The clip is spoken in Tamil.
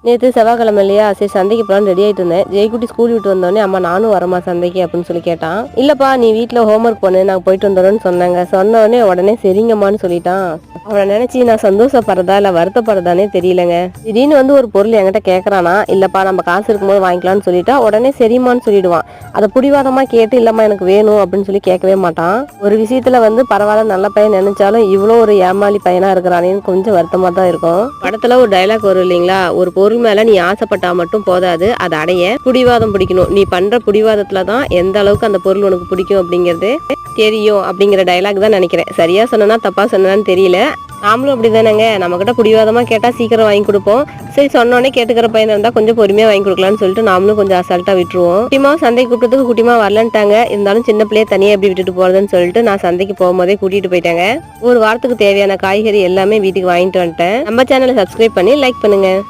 நேற்று செவ்வாய்க்கிழமை இல்லையா, சரி சந்தைக்கு போகலான்னு ரெடி ஆகிட்டு இருந்தேன். ஜெய்குட்டி ஸ்கூல் விட்டு வந்தோடனே அம்மா நானும் வரமா சந்தைக்கு அப்படின்னு சொல்லி கேட்டான். இல்லப்பா நீ வீட்டில் ஹோம்ஒர்க் பண்ணு, நாங்கள் போயிட்டு வந்துடுறோன்னு சொன்னாங்க. சொன்னோடனே உடனே சரிங்கம்மான்னு சொல்லிட்டான். அவனை நினைச்சு நான் சந்தோஷப்படுறதா இல்லை வருத்தப்படுறதானே தெரியலங்க. திடீர்னு வந்து ஒரு பொருள் என்கிட்ட கேட்கறானா, இல்லப்பா நம்ம காசு இருக்கும்போது வாங்கிக்கலாம்னு சொல்லிட்டா உடனே சரிம்மான்னு சொல்லிடுவான். அதை பிடிவாதமா கேட்டு இல்லம்மா எனக்கு வேணும் அப்படின்னு சொல்லி கேட்கவே மாட்டான். ஒரு விஷயத்துல வந்து பரவாயில்ல நல்ல பையன் நினைச்சாலும் இவ்வளோ ஒரு ஏமாளி பையனா இருக்கிறானேன்னு கொஞ்சம் வருத்தமா தான் இருக்கும். படத்துல ஒரு டைலாக் வரும் இல்லைங்களா, ஒரு பொருள் மேல நீ ஆசைப்பட்டா மட்டும் போதாது, அதை அடைய புடிவாதம் பிடிக்கணும். நீ பண்ற புடிவாதத்துல தான் எந்த அளவுக்கு அந்த பொருள் உனக்கு பிடிக்கும் அப்படிங்கறது தெரியும் அப்படிங்கிற டைலாக் தான் நினைக்கிறேன். சரியா சொன்னா தப்பா சொன்னான்னு தெரியல. நாமளும் அப்படிதானேங்க, நம்ம கிட்ட பிடிவாதமா கேட்டா சீக்கிரம் வாங்கி கொடுப்போம். சரி சொன்னோடனே கேட்டுக்கிற பையன் இருந்தா கொஞ்சம் பொறுமையா வாங்கி கொடுக்கலாம்னு சொல்லிட்டு நாமளும் கொஞ்சம் அசால்ட்டா விட்டுருவோம். குட்டிமா சந்தைக்கு கூப்பிட்டதுக்கு குட்டிமா வரலன்ட்டாங்க. இருந்தாலும் சின்ன பிள்ளைய தனியா எப்படி விட்டுட்டு போறதுன்னு சொல்லிட்டு நான் சந்தைக்கு போகும்போதே கூட்டிட்டு போயிட்டாங்க. ஒரு வாரத்துக்கு தேவையான காய்கறி எல்லாமே வீட்டுக்கு வாங்கிட்டு வந்துட்டேன். நம்ம சேனலை சப்ஸ்கிரைப் பண்ணி லைக் பண்ணுங்க.